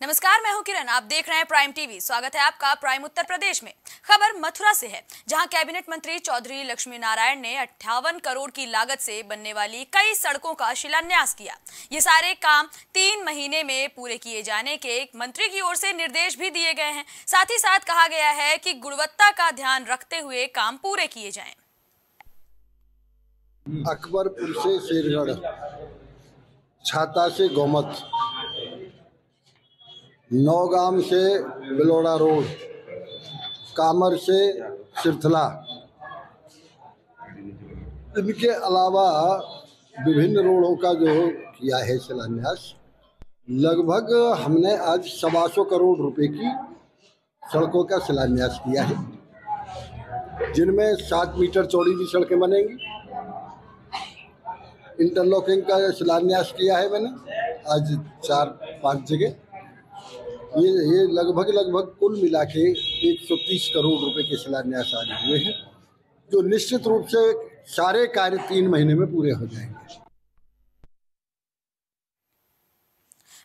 नमस्कार, मैं हूं किरण। आप देख रहे हैं प्राइम टीवी। स्वागत है आपका प्राइम उत्तर प्रदेश में। खबर मथुरा से है, जहां कैबिनेट मंत्री चौधरी लक्ष्मी नारायण ने 58 करोड़ की लागत से बनने वाली कई सड़कों का शिलान्यास किया। ये सारे काम 3 महीने में पूरे किए जाने के मंत्री की ओर से निर्देश भी दिए गए हैं। साथ ही साथ कहा गया है कि गुणवत्ता का ध्यान रखते हुए काम पूरे किए जाएं। अकबरपुर से शेरगढ़, छाता से गोमत, नौगाम से बिलोड़ा रोड, कामर से सिरथला, इनके अलावा विभिन्न रोडों का जो किया है शिलान्यास। लगभग हमने आज 125 करोड़ रुपए की सड़कों का शिलान्यास किया है, जिनमें 7 मीटर चौड़ी भी सड़कें बनेंगी। इंटरलॉकिंग का शिलान्यास किया है मैंने आज 4-5 जगह। ये लगभग कुल मिला के 130 करोड़ रुपए के शिलान्यास आज हुए हैं, जो निश्चित रूप से सारे कार्य 3 महीने में पूरे हो जाएंगे।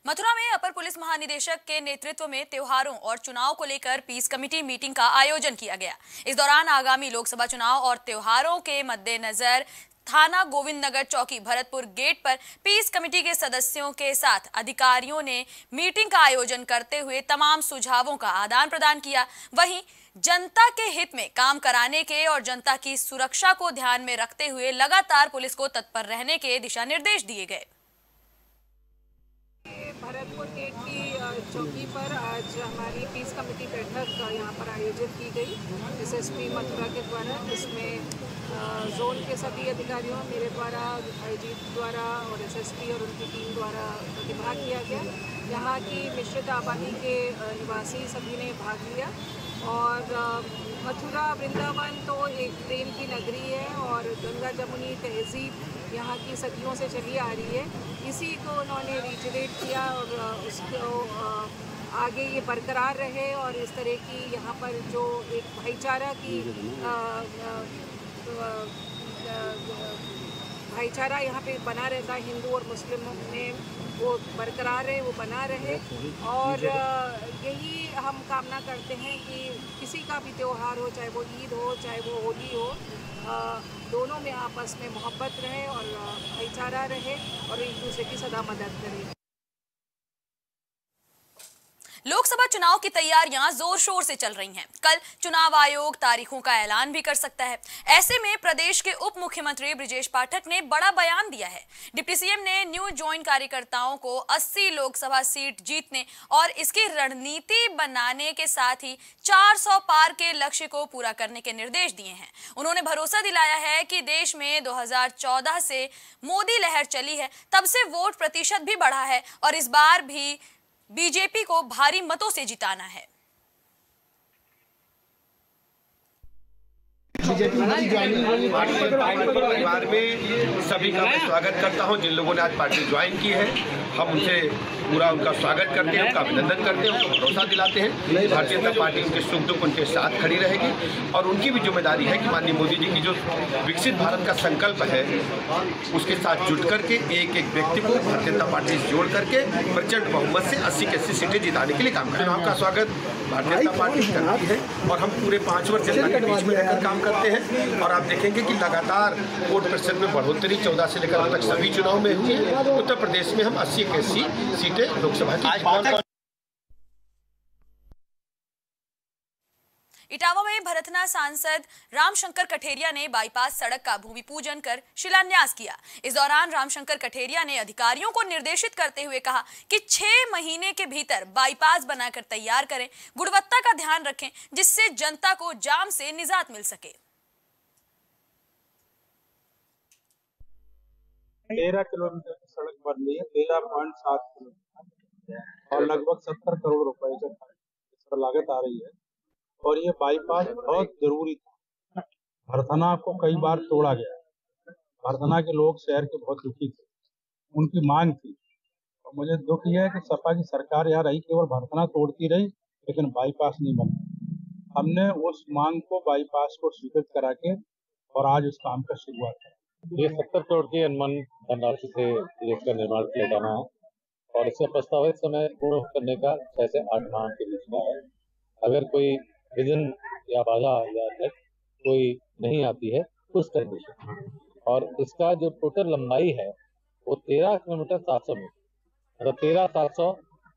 मथुरा में अपर पुलिस महानिदेशक के नेतृत्व में त्योहारों और चुनाव को लेकर पीस कमेटी मीटिंग का आयोजन किया गया। इस दौरान आगामी लोकसभा चुनाव और त्योहारों के मद्देनजर थाना गोविंद नगर चौकी भरतपुर गेट पर पीस कमेटी के सदस्यों के साथ अधिकारियों ने मीटिंग का आयोजन करते हुए तमाम सुझावों का आदान प्रदान किया। वहीं जनता के हित में काम कराने के और जनता की सुरक्षा को ध्यान में रखते हुए लगातार पुलिस को तत्पर रहने के दिशा निर्देश दिए गए। भरतपुर गेट की चौकी पर आज हमारी पीस कमेटी बैठक यहाँ पर आयोजित की गई एसएसपी मथुरा के द्वारा, जिसमें जोन के सभी अधिकारियों, मेरे द्वारा, आईजी द्वारा और एसएसपी और उनकी टीम द्वारा प्रतिभाग किया गया। यहाँ की मिश्रित आबादी के निवासी सभी ने भाग लिया और मथुरा वृंदावन तो एक प्रेम की नगरी है और गंगा जमुनी तहजीब यहाँ की सदियों से चली आ रही है। इसी को उन्होंने रिजरेट किया और उसको आगे ये बरकरार रहे और इस तरह की यहाँ पर जो एक भाईचारा की भाईचारा यहाँ पे बना रहता है हिंदू और मुस्लिम में, वो बरकरार है, वो बना रहे। और यही हम कामना करते हैं कि किसी का भी त्यौहार हो, चाहे वो ईद हो चाहे वो होली हो, दोनों में आपस में मोहब्बत रहे और भाईचारा रहे और एक दूसरे की सदा मदद करें। लोकसभा चुनाव की तैयारियां जोर शोर से चल रही हैं। कल चुनाव आयोग तारीखों का ऐलान भी कर सकता है। ऐसे में प्रदेश के उप मुख्यमंत्री ब्रिजेश पाठक ने बड़ा बयान दिया है। डिप्टी सीएम ने न्यू ज्वाइन कार्यकर्ताओं को 80 लोकसभा सीट जीतने और इसकी रणनीति बनाने के साथ ही 400 पार के लक्ष्य को पूरा करने के निर्देश दिए हैं। उन्होंने भरोसा दिलाया है कि देश में 2014 से मोदी लहर चली है, तब से वोट प्रतिशत भी बढ़ा है और इस बार भी बीजेपी को भारी मतों से जिताना है। परिवार में सभी का मैं स्वागत करता हूं। जिन लोगों ने आज पार्टी ज्वाइन की है, हम उनसे पूरा उनका स्वागत करते हैं, उनका अभिनंदन करते हैं, उनको भरोसा दिलाते हैं। भारतीय जनता पार्टी उनके सुख दुख उनके साथ खड़ी रहेगी और उनकी भी जिम्मेदारी है कि माननीय मोदी जी की जो विकसित भारत का संकल्प है, उसके साथ जुट करके एक एक व्यक्ति को भारतीय जनता पार्टी से जोड़ करके प्रचंड बहुमत से 80 की 80 सीटें जिताने के लिए काम करें। आपका स्वागत भारतीय जनता पार्टी करती है और हम पूरे 5 वर्ष जनता के बीच में रहकर काम करते हैं और आप देखेंगे कि लगातार वोट प्रतिशत में बढ़ोतरी 14 से लेकर अब तक सभी चुनाव में हुई है। उत्तर प्रदेश में हम 80 की 80 सीटें लोकसभा की। इटावा में भरथना सांसद रामशंकर कठेरिया ने बाईपास सड़क का भूमि पूजन कर शिलान्यास किया। इस दौरान रामशंकर कठेरिया ने अधिकारियों को निर्देशित करते हुए कहा कि 6 महीने के भीतर बाईपास बनाकर तैयार करें, गुणवत्ता का ध्यान रखें, जिससे जनता को जाम से निजात मिल सके। 13 किलोमीटर की सड़क बन रही है, 13.7 किलोमीटर और लगभग 70 करोड़ रुपए की लागत आ रही है और ये बाईपास बहुत जरूरी था। भरथना को कई बार तोड़ा गया, भरथना के लोग शहर के बहुत दुखी थे, उनकी मांग थी और मुझे दुख यह है कि सपा की सरकार यहाँ रही, केवल भरथना तोड़ती रही लेकिन बाईपास नहीं बना। हमने उस मांग को, बाईपास को स्वीकृत करा के और आज उस काम का शुरुआत है। ये 70 करोड़ की अनुमान धनराशि से इसका निर्माण किया जाना है और इसका प्रस्तावित समय पूर्ण करने का 6 से 8 माह के बीच में है। अगर कोई विघ्न या बाधा या कोई नहीं आती है उस कंडीशन, और इसका जो टोटल लंबाई है वो 13 किलोमीटर 700 मीटर, मतलब 13,700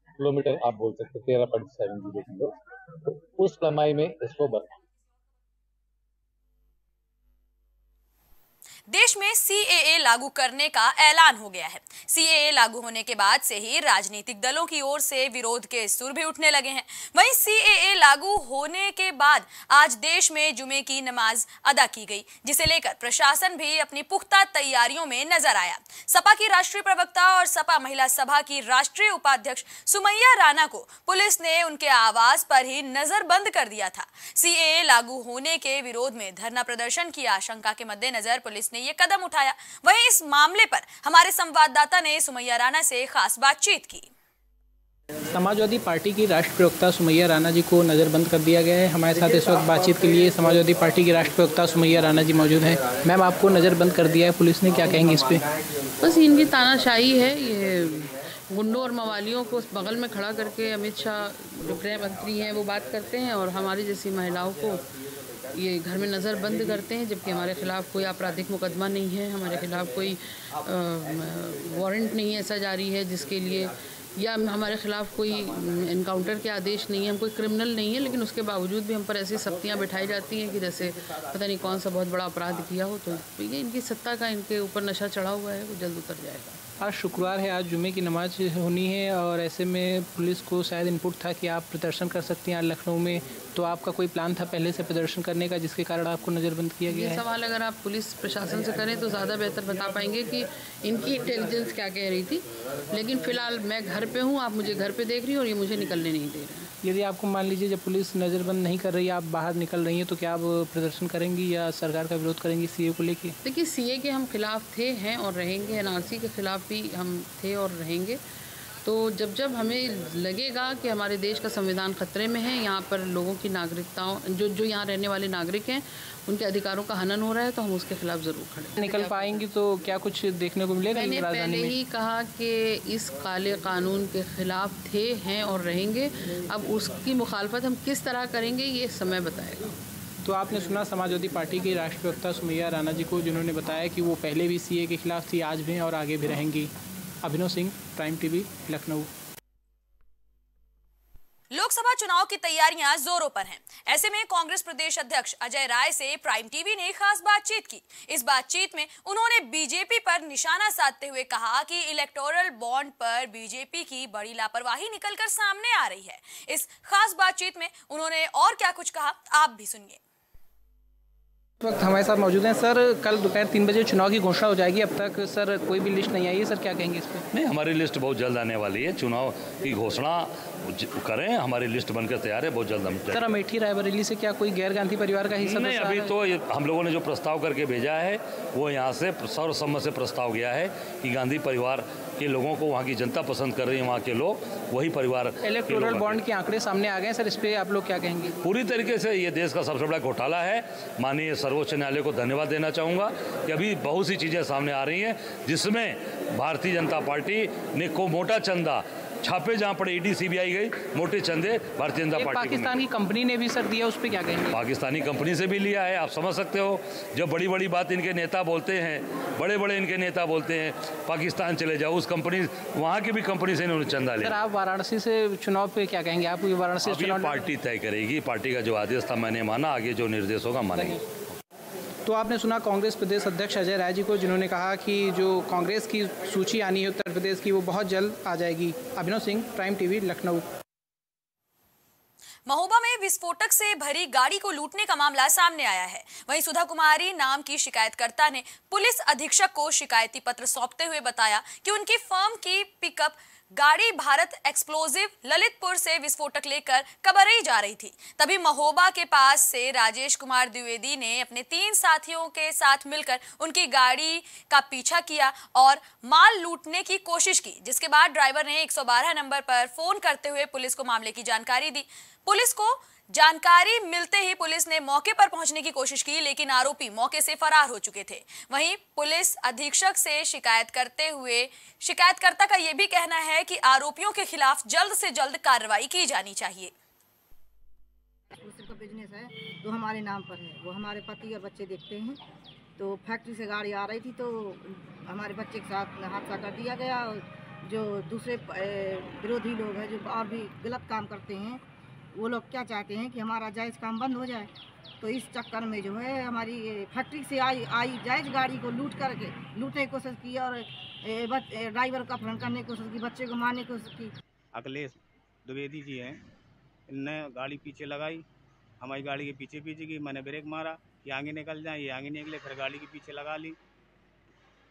किलोमीटर आप बोल सकते हैं, 13.70 किलो, तो उस लंबाई में इसको बनना। देश में सीएए लागू करने का ऐलान हो गया है। सीएए लागू होने के बाद से ही राजनीतिक दलों की ओर से विरोध के सुर भी उठने लगे हैं। वहीं सीएए लागू होने के बाद आज देश में जुमे की नमाज अदा की गई, जिसे लेकर प्रशासन भी अपनी पुख्ता तैयारियों में नजर आया। सपा की राष्ट्रीय प्रवक्ता और सपा महिला सभा की राष्ट्रीय उपाध्यक्ष सुमैया राणा को पुलिस ने उनके आवास पर ही नजरबंद कर दिया था। सीएए लागू होने के विरोध में धरना प्रदर्शन की आशंका के मद्देनजर पुलिस ने ये कदम उठाया। वहीं इस मामले पर हमारे संवाददाता ने सुमैया राणा से खास बातचीत की। समाजवादी पार्टी की राष्ट्रीय प्रवक्ता सुमैया राणा जी को नज़रबंद कर दिया गया है। हमारे साथ इस वक्त बातचीत के लिए समाजवादी पार्टी की राष्ट्रीय प्रवक्ता सुमैया राणा जी मौजूद हैं। मैम, आपको नज़रबंद कर दिया है पुलिस ने, क्या कहेंगे इस पे? बस इनकी तानाशाही है। ये गुंडों और मवालियों को बगल में खड़ा करके अमित शाह जो गृह मंत्री हैं वो बात करते हैं और हमारी जैसी महिलाओं को ये घर में नज़र बंद करते हैं, जबकि हमारे खिलाफ कोई आपराधिक मुकदमा नहीं है, हमारे खिलाफ कोई वारंट नहीं ऐसा जारी है जिसके लिए, या हमारे खिलाफ कोई इनकाउंटर के आदेश नहीं है, हम कोई क्रिमिनल नहीं है, लेकिन उसके बावजूद भी हम पर ऐसी सख्तियाँ बिठाई जाती हैं कि जैसे पता नहीं कौन सा बहुत बड़ा अपराध किया हो। तो ये इनकी सत्ता का इनके ऊपर नशा चढ़ा हुआ है, वो जल्द उतर जाएगा। आज शुक्रवार है, आज जुमे की नमाज होनी है और ऐसे में पुलिस को शायद इनपुट था कि आप प्रदर्शन कर सकती हैं आज लखनऊ में, तो आपका कोई प्लान था पहले से प्रदर्शन करने का जिसके कारण आपको नज़रबंद किया गया है? ये सवाल अगर आप पुलिस प्रशासन से करें तो ज़्यादा बेहतर बता पाएंगे कि इनकी इंटेलिजेंस क्या कह रही थी, लेकिन फ़िलहाल मैं घर पे हूँ, आप मुझे घर पे देख रही हो और ये मुझे निकलने नहीं दे रहे हैं। यदि आपको मान लीजिए जब पुलिस नज़रबंद नहीं कर रही है, आप बाहर निकल रही हैं, तो क्या आप प्रदर्शन करेंगी या सरकार का विरोध करेंगी सीए को लेके? देखिए, सीए के हम खिलाफ थे, हैं और रहेंगे, एनआरसी के खिलाफ भी हम थे और रहेंगे। तो जब जब हमें लगेगा कि हमारे देश का संविधान खतरे में है, यहाँ पर लोगों की नागरिकताओं जो यहाँ रहने वाले नागरिक हैं उनके अधिकारों का हनन हो रहा है, तो हम उसके खिलाफ ज़रूर खड़े। निकल पाएंगी तो क्या कुछ देखने को मिलेगा? मैंने पहले ही कहा कि इस काले कानून के खिलाफ थे, हैं और रहेंगे। अब उसकी मुखालफत हम किस तरह करेंगे ये समय बताएगा। तो आपने सुना समाजवादी पार्टी की राष्ट्रीय प्रवक्ता सुमैया राणा जी को, जिन्होंने बताया कि वो पहले भी सीए के खिलाफ थी, आज भी और आगे भी रहेंगी। अभिनव सिंह, प्राइम टीवी, लखनऊ। लोकसभा चुनाव की तैयारियां जोरों पर हैं। ऐसे में कांग्रेस प्रदेश अध्यक्ष अजय राय से प्राइम टीवी ने खास बातचीत की। इस बातचीत में उन्होंने बीजेपी पर निशाना साधते हुए कहा कि इलेक्टोरल बॉन्ड पर बीजेपी की बड़ी लापरवाही निकलकर सामने आ रही है। इस खास बातचीत में उन्होंने और क्या कुछ कहा, आप भी सुनिए। इस वक्त हमारे साथ मौजूद हैं सर। कल दोपहर 3 बजे चुनाव की घोषणा हो जाएगी, अब तक सर कोई भी लिस्ट नहीं आई है, सर क्या कहेंगे इस पर? नहीं, हमारी लिस्ट बहुत जल्द आने वाली है। चुनाव की घोषणा करें, हमारी लिस्ट बनकर तैयार है, बहुत जल्द हम। सर, अमेठी रायबरेली से क्या कोई गैर गांधी परिवार का हिस्सा? नहीं, अभी तो हम लोगों ने जो प्रस्ताव करके भेजा है वो यहाँ से सर्वसम्मत से प्रस्ताव गया है कि गांधी परिवार के लोगों को वहाँ की जनता पसंद कर रही है, वहाँ के लोग वही परिवार। इलेक्टोरल बॉन्ड के आंकड़े सामने आ गए हैं सर, इस पर आप लोग क्या कहेंगे? पूरी तरीके से ये देश का सबसे बड़ा घोटाला है। माननीय सर्वोच्च न्यायालय को धन्यवाद देना चाहूँगा कि अभी बहुत सी चीज़ें सामने आ रही हैं जिसमें भारतीय जनता पार्टी ने को मोटा चंदा छापे जहाँ पड़े, ईडी सीबीआई गई, मोटे चंदे भारतीय जनता पार्टी। पाकिस्तान की कंपनी ने भी सर दिया, उस पर क्या कहेंगे? पाकिस्तानी कंपनी से भी लिया है, आप समझ सकते हो। जब बड़ी बड़ी बात इनके नेता बोलते हैं, बड़े बड़े इनके नेता बोलते हैं पाकिस्तान चले जाओ, उस कंपनी, वहाँ की भी कंपनी से इन्होंने चंदा लिया। सर, आप वाराणसी से चुनाव पे क्या कहेंगे? आप वाराणसी चुनाव पार्टी तय करेगी, पार्टी का जो आदेश था मैंने माना, आगे जो निर्देश होगा मानेंगे। तो आपने सुना कांग्रेस प्रदेश अध्यक्ष अजय राय जी को, जिन्होंने कहा कि जो कांग्रेस की सूची आनी है उत्तर प्रदेश की वो बहुत जल्द आ जाएगी। अभिनव सिंह, प्राइम टीवी, लखनऊ। महोबा में विस्फोटक से भरी गाड़ी को लूटने का मामला सामने आया है। वहीं सुधा कुमारी नाम की शिकायतकर्ता ने पुलिस अधीक्षक को शिकायती पत्र सौंपते हुए बताया कि उनकी फर्म की पिकअप गाड़ी भारत एक्सप्लोजिव ललितपुर से विस्फोटक लेकर कबरई जा रही थी। तभी महोबा के पास से राजेश कुमार द्विवेदी ने अपने 3 साथियों के साथ मिलकर उनकी गाड़ी का पीछा किया और माल लूटने की कोशिश की, जिसके बाद ड्राइवर ने 112 नंबर पर फोन करते हुए पुलिस को मामले की जानकारी दी। पुलिस को जानकारी मिलते ही पुलिस ने मौके पर पहुंचने की कोशिश की, लेकिन आरोपी मौके से फरार हो चुके थे। वहीं पुलिस अधीक्षक से शिकायतकर्ता का यह भी कहना है कि आरोपियों के खिलाफ जल्द से जल्द कार्रवाई की जानी चाहिए। का बिजनेस है तो हमारे नाम पर है, वो हमारे पति और बच्चे देखते हैं। तो फैक्ट्री से गाड़ी आ रही थी तो हमारे बच्चे के साथ हादसा कर दिया गया। जो दूसरे विरोधी लोग हैं जो और भी गलत काम करते हैं, वो लोग क्या चाहते हैं कि हमारा जायज़ काम बंद हो जाए। तो इस चक्कर में जो है हमारी फैक्ट्री से आई जायज़ गाड़ी को लूटने की कोशिश की और ड्राइवर का अपहरण करने की कोशिश की, बच्चे को मारने की कोशिश की। अखिलेश द्विवेदी जी हैं, इनने गाड़ी पीछे लगाई, हमारी गाड़ी के पीछे की, मैंने ब्रेक मारा, ये आगे निकल जाए, ये आगे निकले, फिर गाड़ी के पीछे लगा ली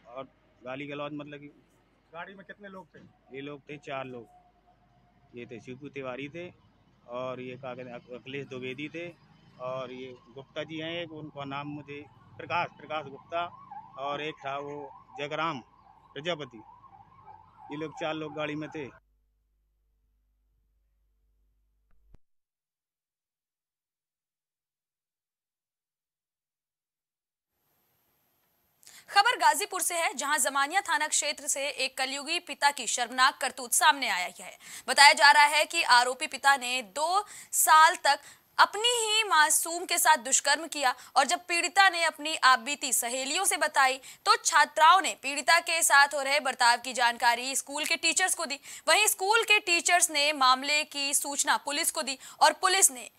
और गाली गलौज मतलब कि। गाड़ी में कितने लोग थे? ये लोग थे 4 लोग, ये थे शिवपू तिवारी थे और ये क्या कहते हैं अखिलेश द्विवेदी थे और ये गुप्ता जी हैं एक, उनका नाम मुझे प्रकाश गुप्ता और एक था वो जगराम प्रजापति। ये लोग 4 लोग गाड़ी में थे। खबर गाजीपुर से है, जहां जमानिया थाना क्षेत्र से एक कलयुगी पिता की शर्मनाक करतूत सामने आया है। बताया जा रहा है कि आरोपी पिता ने 2 साल तक अपनी ही मासूम के साथ दुष्कर्म किया और जब पीड़िता ने अपनी आपबीती सहेलियों से बताई तो छात्राओं ने पीड़िता के साथ हो रहे बर्ताव की जानकारी स्कूल के टीचर्स को दी। वहीं स्कूल के टीचर्स ने मामले की सूचना पुलिस को दी और पुलिस ने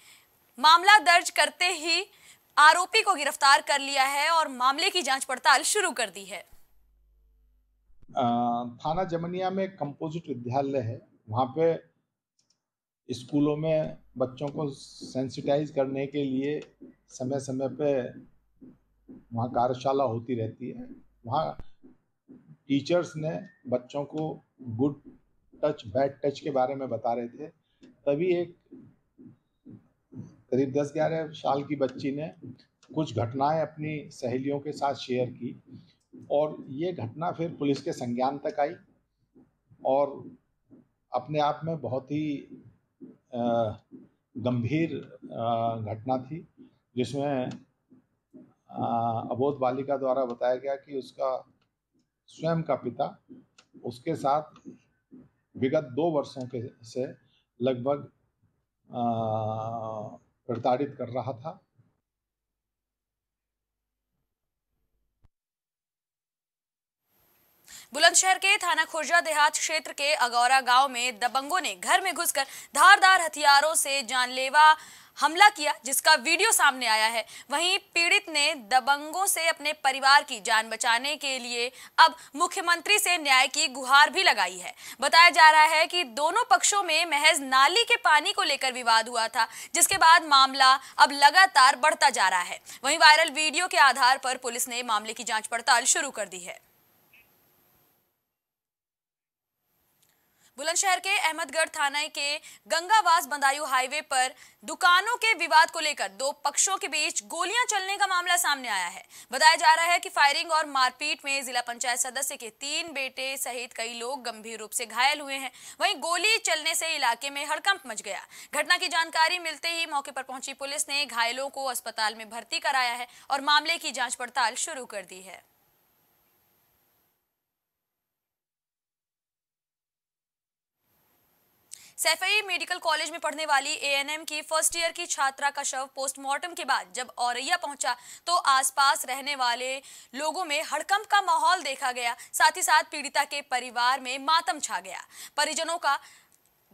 मामला दर्ज करते ही आरोपी को गिरफ्तार कर लिया है और मामले की जांच पड़ताल शुरू कर दी है। थाना जमनिया में कंपोजिट विद्यालय है, वहाँ पे स्कूलों में बच्चों को सेंसिटाइज करने के लिए समय समय पे वहाँ कार्यशाला होती रहती है। वहाँ टीचर्स ने बच्चों को गुड टच बैड टच के बारे में बता रहे थे। तभी एक करीब 10-11 साल की बच्ची ने कुछ घटनाएं अपनी सहेलियों के साथ शेयर की और ये घटना फिर पुलिस के संज्ञान तक आई और अपने आप में बहुत ही गंभीर घटना थी, जिसमें अबोध बालिका द्वारा बताया गया कि उसका स्वयं का पिता उसके साथ विगत 2 वर्षों के से लगभग प्रताड़ित कर रहा था। बुलंदशहर के थाना खुर्जा देहात क्षेत्र के अगौरा गांव में दबंगों ने घर में घुसकर धारदार हथियारों से जानलेवा हमला किया, जिसका वीडियो सामने आया है। वहीं पीड़ित ने दबंगों से अपने परिवार की जान बचाने के लिए अब मुख्यमंत्री से न्याय की गुहार भी लगाई है। बताया जा रहा है कि दोनों पक्षों में महज नाली के पानी को लेकर विवाद हुआ था, जिसके बाद मामला अब लगातार बढ़ता जा रहा है। वहीं वायरल वीडियो के आधार पर पुलिस ने मामले की जांच पड़ताल शुरू कर दी है। बुलंदशहर के अहमदगढ़ थाना के गंगावास बंदायू हाईवे पर दुकानों के विवाद को लेकर 2 पक्षों के बीच गोलियां चलने का मामला सामने आया है। बताया जा रहा है कि फायरिंग और मारपीट में जिला पंचायत सदस्य के 3 बेटे सहित कई लोग गंभीर रूप से घायल हुए हैं। वहीं गोली चलने से इलाके में हड़कंप मच गया। घटना की जानकारी मिलते ही मौके पर पहुंची पुलिस ने घायलों को अस्पताल में भर्ती कराया है और मामले की जांच पड़ताल शुरू कर दी है। सैफई मेडिकल कॉलेज में पढ़ने वाली एएनएम की फर्स्ट ईयर की छात्रा का शव पोस्टमार्टम के बाद जब औरैया पहुंचा तो आसपास रहने वाले लोगों में हड़कंप का माहौल देखा गया। साथ ही साथ पीड़िता के परिवार में मातम छा गया। परिजनों का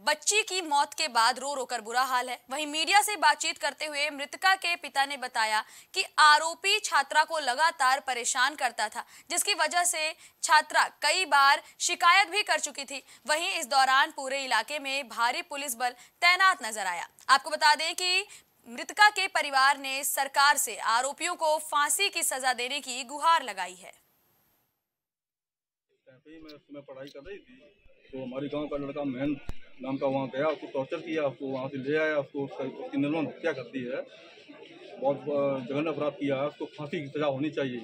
बच्ची की मौत के बाद रो रो कर बुरा हाल है। वहीं मीडिया से बातचीत करते हुए मृतका के पिता ने बताया कि आरोपी छात्रा को लगातार परेशान करता था, जिसकी वजह से छात्रा कई बार शिकायत भी कर चुकी थी। वहीं इस दौरान पूरे इलाके में भारी पुलिस बल तैनात नजर आया। आपको बता दें कि मृतका के परिवार ने सरकार से आरोपियों को फांसी की सजा देने की गुहार लगाई है। मैं पढ़ाई कर रही थी तो हमारे गांव का लड़का महन नाम का वहाँ गया, उसको टॉर्चर किया, उसको वहाँ से ले आया, उसकी निर्मम हत्या कर दी है। बहुत जघन्य अपराध किया है, उसको फांसी की सजा होनी चाहिए।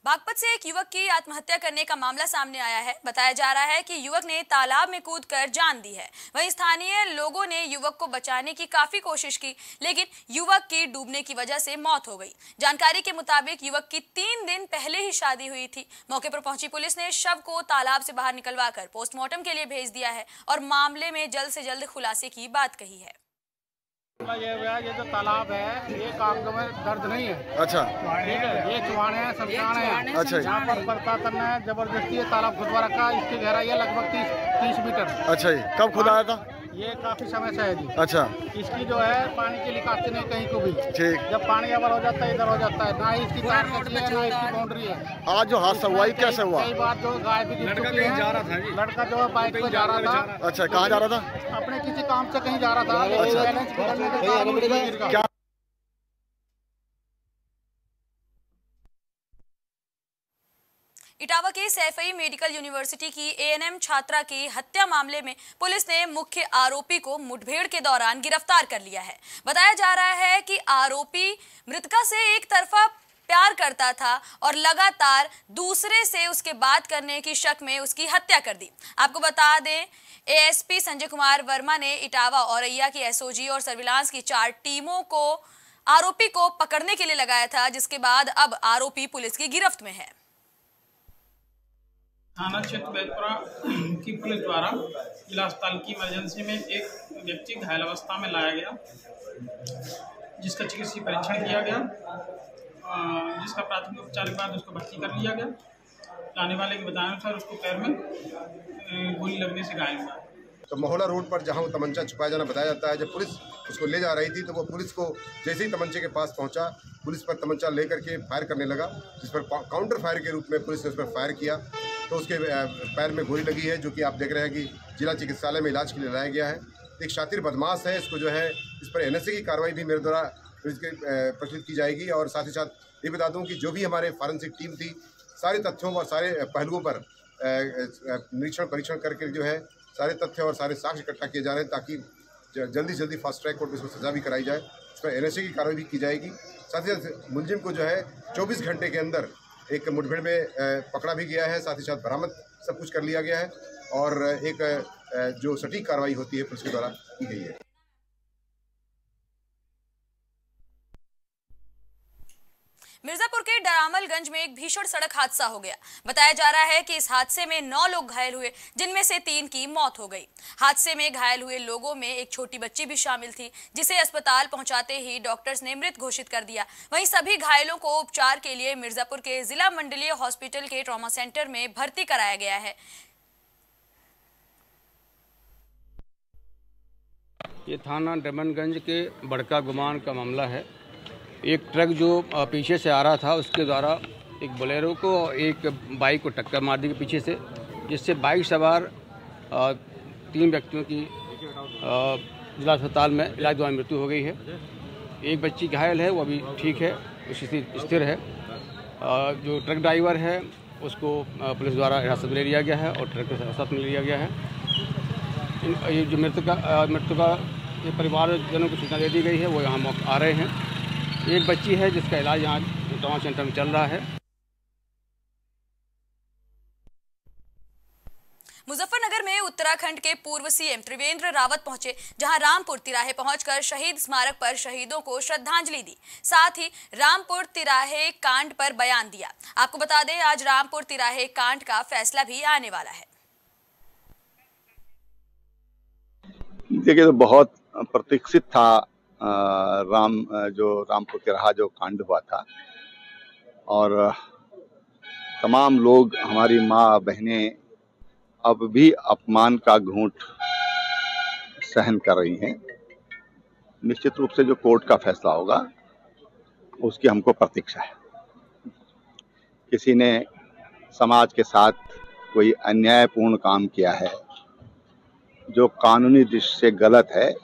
बागपत से एक युवक की आत्महत्या करने का मामला सामने आया है। बताया जा रहा है कि युवक ने तालाब में कूदकर जान दी है। वहीं स्थानीय लोगों ने युवक को बचाने की काफी कोशिश की, लेकिन युवक की डूबने की वजह से मौत हो गई। जानकारी के मुताबिक युवक की 3 दिन पहले ही शादी हुई थी। मौके पर पहुंची पुलिस ने शव को तालाब से बाहर निकलवाकर पोस्टमार्टम के लिए भेज दिया है और मामले में जल्द से जल्द खुलासे की बात कही है। ये जो तालाब है ये काम में दर्द नहीं है। अच्छा, ठीक है। ये चुहाने हैं, शमशान है। अच्छा, यहाँ पर बर्ता करना है जबरदस्ती। ये तालाब खुदवा रखा, इसकी गहराई है लगभग 30 मीटर। अच्छा जी, कब खुदाया था? ये काफी समय से है जी। अच्छा, इसकी जो है पानी की निकासी नहीं कहीं को भी। ठीक, जब पानी अवर हो जाता है इधर हो जाता है, ना ही इसकी तार कटी है ना इसकी बाउंड्री है। आज जो हादसा हुआ ये कैसे हुआ? कई बार जो गाय भी लड़का कहीं जा रहा था जी। लड़का जो है बाइक पे जा रहा था। अच्छा, कहाँ जा रहा था? अपने किसी काम से कहीं जा रहा था। क्या इटावा के सैफई मेडिकल यूनिवर्सिटी की एएनएम छात्रा की हत्या मामले में पुलिस ने मुख्य आरोपी को मुठभेड़ के दौरान गिरफ्तार कर लिया है। बताया जा रहा है कि आरोपी मृतका से एक तरफा प्यार करता था और लगातार दूसरे से उसके बात करने की शक में उसकी हत्या कर दी। आपको बता दें, एएसपी संजय कुमार वर्मा ने इटावा औरैया की एसओजी और सर्विलांस की 4 टीमों को आरोपी को पकड़ने के लिए लगाया था, जिसके बाद अब आरोपी पुलिस की गिरफ्त में है। थाना क्षेत्र बैतपुरा की पुलिस द्वारा जिला अस्पताल की इमरजेंसी में एक व्यक्ति घायल अवस्था में लाया गया, जिसका चिकित्सीय परीक्षण किया गया, जिसका प्राथमिक उपचार के बाद उसको भर्ती कर लिया गया। लाने वाले के बताने अनुसार उसको पैर में गोली लगने से घायल हुआ। तो महोला रोड पर जहां वो तमंचा छुपाया जाना बताया जाता है, जब पुलिस उसको ले जा रही थी तो वो पुलिस को जैसे ही तमंचे के पास पहुंचा, पुलिस पर तमंचा लेकर के फायर करने लगा, जिस पर काउंटर फायर के रूप में पुलिस ने उस पर फायर किया तो उसके पैर में गोली लगी है, जो कि आप देख रहे हैं कि जिला चिकित्सालय में इलाज के लिए लाया गया है। एक शातिर बदमाश है, इसको जो है इस पर एनएसए की कार्रवाई भी मेरे द्वारा प्रचलित की जाएगी। और साथ ही साथ ये बता दूँ कि जो भी हमारे फॉरेंसिक टीम थी, सारे तथ्यों और सारे पहलुओं पर निरीक्षण परीक्षण करके जो है सारे तथ्य और सारे साक्ष्य इकट्ठा किए जा रहे हैं, ताकि जल्दी फास्ट ट्रैक कोर्ट में इसको सजा भी कराई जाए। इस पर एनएसए की कार्रवाई भी की जाएगी। साथ ही साथ मुलजिम को जो है 24 घंटे के अंदर एक मुठभेड़ में पकड़ा भी गया है, साथ ही साथ बरामद सब कुछ कर लिया गया है और एक जो सटीक कार्रवाई होती है पुलिस के द्वारा की गई है। मिर्जापुर के डरामलगंज में एक भीषण सड़क हादसा हो गया। बताया जा रहा है कि इस हादसे में 9 लोग घायल हुए, जिनमें से 3 की मौत हो गई। हादसे में घायल हुए लोगों में एक छोटी बच्ची भी शामिल थी, जिसे अस्पताल पहुंचाते ही डॉक्टर्स ने मृत घोषित कर दिया। वहीं सभी घायलों को उपचार के लिए मिर्जापुर के जिला मंडलीय हॉस्पिटल के ट्रॉमा सेंटर में भर्ती कराया गया है। ये थाना डरामलगंज के बड़का गुमान का मामला है। एक ट्रक जो पीछे से आ रहा था, उसके द्वारा एक बोलेरो को एक बाइक को टक्कर मार दी पीछे से, जिससे बाइक सवार 3 व्यक्तियों की जिला अस्पताल में इलाज दौरान मृत्यु हो गई है। एक बच्ची घायल है, वो अभी ठीक है, उसकी स्थिति स्थिर है। जो ट्रक ड्राइवर है उसको पुलिस द्वारा हिरासत में ले लिया गया है और ट्रक को हिरासत में लिया गया है। ये जो मृतका के परिवारजनों को सूचना दे दी गई है, वो यहाँ आ रहे हैं। एक बच्ची है जिसका इलाज यहाँ ट्रॉमा सेंटर में चल रहा है। मुजफ्फरनगर में उत्तराखंड के पूर्व सीएम त्रिवेंद्र रावत पहुंचे, जहां रामपुर तिराहे पहुंचकर शहीद स्मारक पर शहीदों को श्रद्धांजलि दी। साथ ही रामपुर तिराहे कांड पर बयान दिया। आपको बता दें, आज रामपुर तिराहे कांड का फैसला भी आने वाला है। देखिए, तो बहुत प्रतीक्षित था रामपुर तिराहा जो कांड हुआ था, और तमाम लोग, हमारी माँ बहनें अब भी अपमान का घूंट सहन कर रही हैं। निश्चित रूप से जो कोर्ट का फैसला होगा उसकी हमको प्रतीक्षा है। किसी ने समाज के साथ कोई अन्यायपूर्ण काम किया है जो कानूनी दृष्टि से गलत है,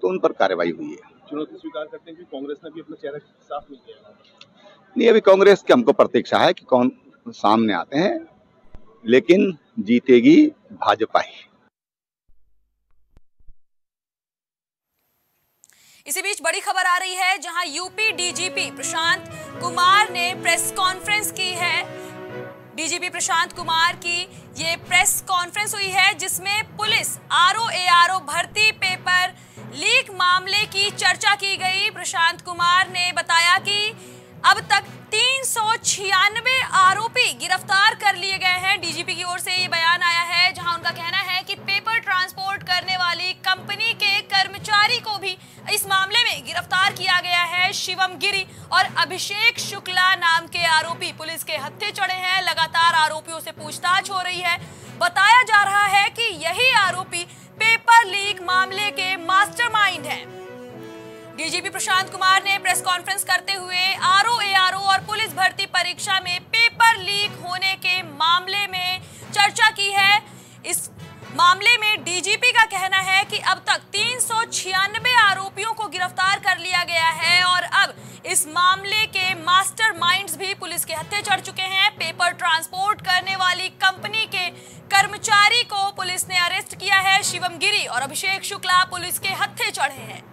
तो उन पर कार्रवाई हुई है। चुनौती स्वीकार करते हैं कि कांग्रेस ने भी अपना चेहरा साफ नहीं किया। नहीं, अभी कांग्रेस की हमको प्रतीक्षा है कि कौन सामने आते हैं, लेकिन जीतेगी भाजपा ही। इसी बीच बड़ी खबर आ रही है, जहां यूपी डीजीपी प्रशांत कुमार ने प्रेस कॉन्फ्रेंस की है। डीजीपी प्रशांत कुमार की ये प्रेस कॉन्फ्रेंस हुई है, जिसमें पुलिस आरओ भर्ती पेपर लीक मामले की चर्चा की गई। प्रशांत कुमार ने बताया कि अब तक 396 आरोपी गिरफ्तार कर लिए गए हैं। डीजीपी की ओर से ये बयान आया है, जहां उनका कहना है कि पेपर ट्रांसपोर्ट करने वाली कंपनी के कर्मचारी को भी इस मामले में गिरफ्तार किया गया है। शिवम गिरी और अभिषेक शुक्ला नाम के आरोपी पुलिस के हत्थे चढ़े हैं। लगातार आरोपियों से पूछताछ हो रही है। बताया जा रहा है कि यही आरोपी पेपर लीक मामले के मास्टरमाइंड हैं। डीजीपी प्रशांत कुमार ने प्रेस कॉन्फ्रेंस करते हुए आरओ और पुलिस भर्ती परीक्षा में पेपर लीक होने के मामले में चर्चा की है। इस मामले में डीजीपी का कहना है कि अब तक 396 आरोपियों को गिरफ्तार कर लिया गया है और अब इस मामले के मास्टरमाइंड्स भी पुलिस के हत्थे चढ़ चुके हैं। पेपर ट्रांसपोर्ट करने वाली कंपनी के कर्मचारी को पुलिस ने अरेस्ट किया है। शिवम गिरी और अभिषेक शुक्ला पुलिस के हत्थे चढ़े हैं।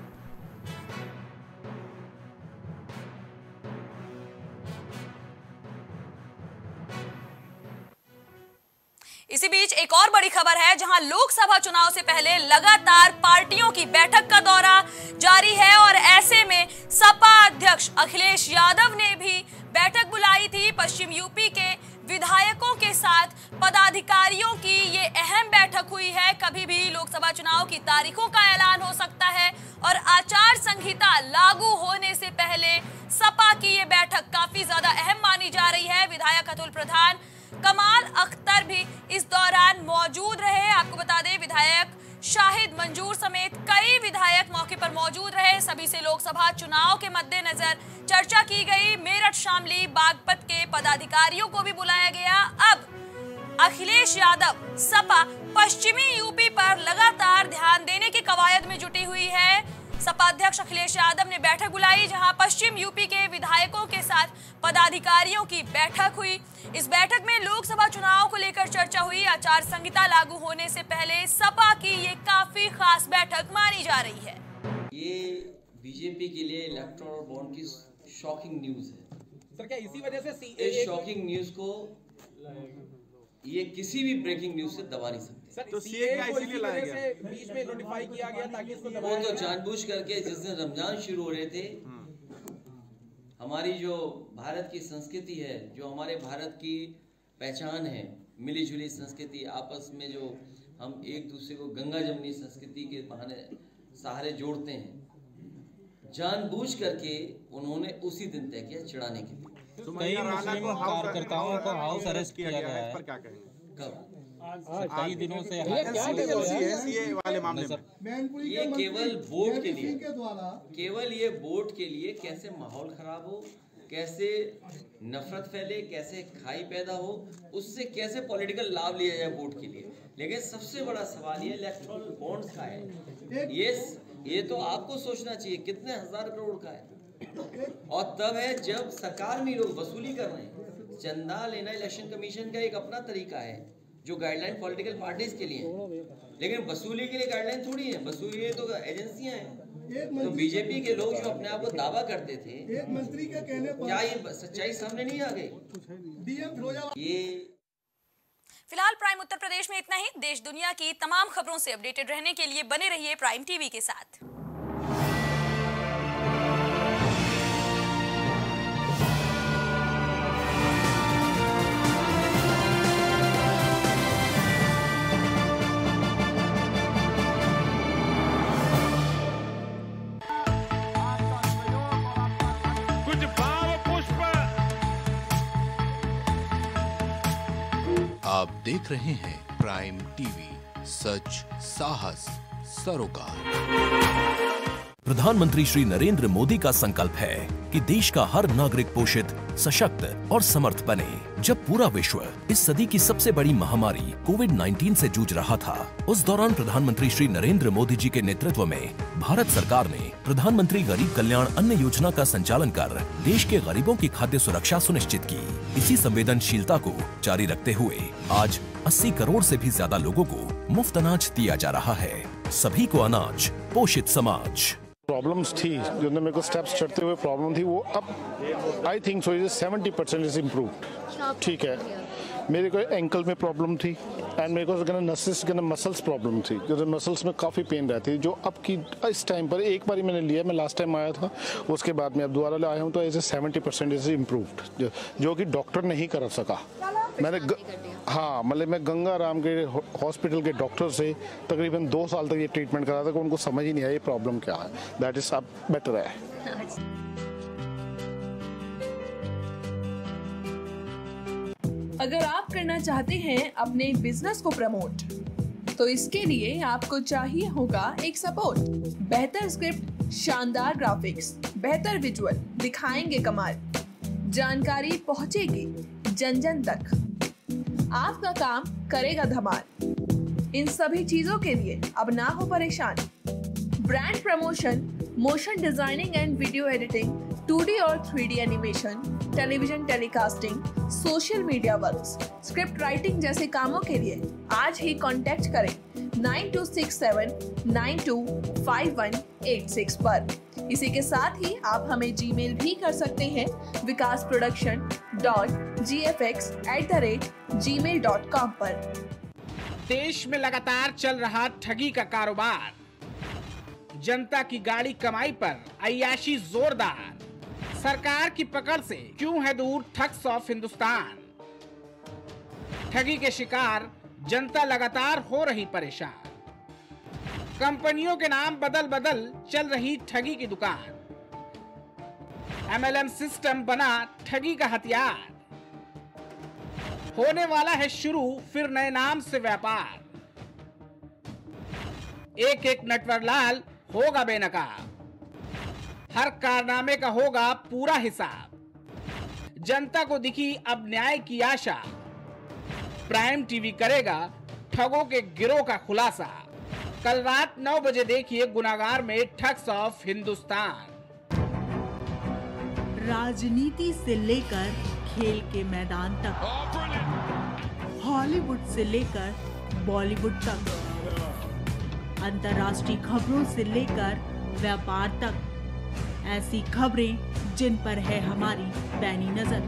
इसी बीच एक और बड़ी खबर है, जहां लोकसभा चुनाव से पहले लगातार पार्टियों की बैठक का दौरा जारी है और ऐसे में सपा अध्यक्ष अखिलेश यादव ने भी बैठक बुलाई थी। पश्चिम यूपी के विधायकों के साथ पदाधिकारियों की ये अहम बैठक हुई है। कभी भी लोकसभा चुनाव की तारीखों का ऐलान हो सकता है और आचार संहिता लागू होने से पहले सपा की ये बैठक काफी ज्यादा अहम मानी जा रही है। विधायक अतुल प्रधान, कमाल अख्तर भी इस दौरान मौजूद रहे। आपको बता दें, विधायक शाहिद मंजूर समेत कई विधायक मौके पर मौजूद रहे। सभी से लोकसभा चुनाव के मद्देनजर चर्चा की गई। मेरठ, शामली, बागपत के पदाधिकारियों को भी बुलाया गया। अब अखिलेश यादव सपा पश्चिमी यूपी पर लगातार ध्यान देने की कवायद में जुटी हुई है। सपा अध्यक्ष अखिलेश यादव ने बैठक बुलाई, जहां पश्चिम यूपी के विधायकों के साथ पदाधिकारियों की बैठक हुई। इस बैठक में लोकसभा चुनाव को लेकर चर्चा हुई। आचार संहिता लागू होने से पहले सपा की ये काफी खास बैठक मानी जा रही है। ये बीजेपी के लिए इलेक्टोरल बॉन्ड की शॉकिंग न्यूज है। सर, क्या इसी वजह से इस शॉकिंग न्यूज को ये किसी भी ब्रेकिंग न्यूज से दबा नहीं सकते। तो सीए का इसीलिए लाया गया, बीच में नोटिफाई किया गया ताकि इसको वो तो जानबूझ करके, जिस दिन रमजान शुरू हो रहे थे, हमारी जो भारत की संस्कृति है, जो हमारे भारत की पहचान है, मिली जुली संस्कृति, आपस में जो हम एक दूसरे को गंगा जमुनी संस्कृति के बहाने सहारे जोड़ते हैं, जानबूझ करके उन्होंने उसी दिन तय किया चिढ़ाने के लिए। तो कई मुस्लिम कार्यकर्ताओं को हाउस अरेस्ट किया गया है। क्या कहेंगे? कब? कई दिनों से वाले मामले में ये केवल वोट के लिए, केवल ये वोट के लिए कैसे माहौल खराब हो, कैसे नफरत फैले, कैसे खाई पैदा हो, उससे कैसे पॉलिटिकल लाभ लिया जाए वोट के लिए। लेकिन सबसे बड़ा सवाल ये इलेक्टोरल बॉन्ड्स का है। ये तो आपको सोचना चाहिए कितने हजार करोड़ का है, और तब है जब सरकार में लोग वसूली कर रहे हैं। चंदा लेना इलेक्शन कमीशन का एक अपना तरीका है, जो गाइडलाइन पॉलिटिकल पार्टीज के लिए है, लेकिन वसूली के लिए गाइडलाइन थोड़ी है। वसूली तो एजेंसियां हैं। तो बीजेपी के लोग जो अपने आप को दावा करते थे, एक मंत्री के कहने पर क्या ये सच्चाई सामने नहीं आ गई? ये फिलहाल प्राइम उत्तर प्रदेश में इतना ही। देश दुनिया की तमाम खबरों से अपडेटेड रहने के लिए बने रहिए प्राइम टीवी के साथ। आप देख रहे हैं प्राइम टीवी, सच साहस सरोकार। प्रधानमंत्री श्री नरेंद्र मोदी का संकल्प है कि देश का हर नागरिक पोषित, सशक्त और समर्थ बने। जब पूरा विश्व इस सदी की सबसे बड़ी महामारी कोविड-19 से जूझ रहा था, उस दौरान प्रधानमंत्री श्री नरेंद्र मोदी जी के नेतृत्व में भारत सरकार ने प्रधानमंत्री गरीब कल्याण अन्न योजना का संचालन कर देश के गरीबों की खाद्य सुरक्षा सुनिश्चित की। इसी संवेदनशीलता को जारी रखते हुए आज 80 करोड़ से भी ज्यादा लोगों को मुफ्त अनाज दिया जा रहा है। सभी को अनाज, पोषित समाज। प्रॉब्लम्स थी जो मेरे को स्टेप्स चढ़ते हुए प्रॉब्लम थी, वो अब I think so 70% is improved. ठीक है, मेरे को एंकल में प्रॉब्लम थी एंड मेरे को नसेस मसल्स प्रॉब्लम थी, जो मसल्स में काफ़ी पेन रहती है, जो अब की इस टाइम पर एक बार मैंने लिया, मैं लास्ट टाइम आया था, उसके बाद मैं अब दोबारा आया हूँ, तो ऐसे 70% इज इम्प्रूव्ड, जो कि डॉक्टर नहीं कर सका। मैंने हाँ, मतलब मैं गंगा राम के हॉस्पिटल के डॉक्टर से तकरीबन 2 साल तक ये ट्रीटमेंट करा था, कि उनको समझ ही नहीं आया ये प्रॉब्लम क्या है। दैट इज अब बेटर है। अगर आप करना चाहते हैं अपने बिजनेस को प्रमोट, तो इसके लिए आपको चाहिए होगा एक सपोर्ट। बेहतर स्क्रिप्ट, शानदार ग्राफिक्स, बेहतर विजुअल, दिखाएंगे कमाल, जानकारी पहुंचेगी जन जन तक, आपका काम करेगा धमाल। इन सभी चीजों के लिए अब ना हो परेशान। Brand promotion, motion designing and video editing, 2D और 3D animation, television telecasting, social media works, script writing जैसे कामों के लिए आज ही कांटेक्ट करें 9267925186 पर। इसी के साथ ही आप हमें जीमेल भी कर सकते हैं vikasproduction.gfx@gmail.com पर। देश में लगातार चल रहा ठगी का कारोबार, जनता की गाड़ी कमाई पर अय्याशी जोरदार, सरकार की पकड़ से क्यों है दूर ठग्स ऑफ हिंदुस्तान। ठगी के शिकार जनता लगातार हो रही परेशान, कंपनियों के नाम बदल बदल चल रही ठगी की दुकान, MLM सिस्टम बना ठगी का हथियार, होने वाला है शुरू फिर नए नाम से व्यापार, एक एक नटवरलाल होगा बेनकाब, हर कारनामे का होगा पूरा हिसाब, जनता को दिखी अब न्याय की आशा, प्राइम टीवी करेगा ठगों के गिरोह का खुलासा। कल रात 9 बजे देखिए गुनाहगार में ठग्स ऑफ हिंदुस्तान। राजनीति से लेकर खेल के मैदान तक, हॉलीवुड से लेकर बॉलीवुड तक, अंतर्राष्ट्रीय खबरों से लेकर व्यापार तक, ऐसी खबरें जिन पर है हमारी पैनी नजर।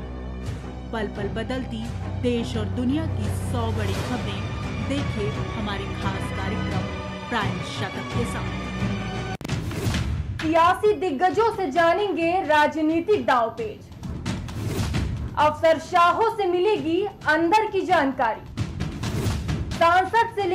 पल पल बदलती देश और दुनिया की 100 बड़ी खबरें देखिए हमारे खास कार्यक्रम प्राइम शतक के साथ। सियासी दिग्गजों से जानेंगे राजनीतिक दांवपेच, अफसरशाहों से मिलेगी अंदर की जानकारी, सांसद से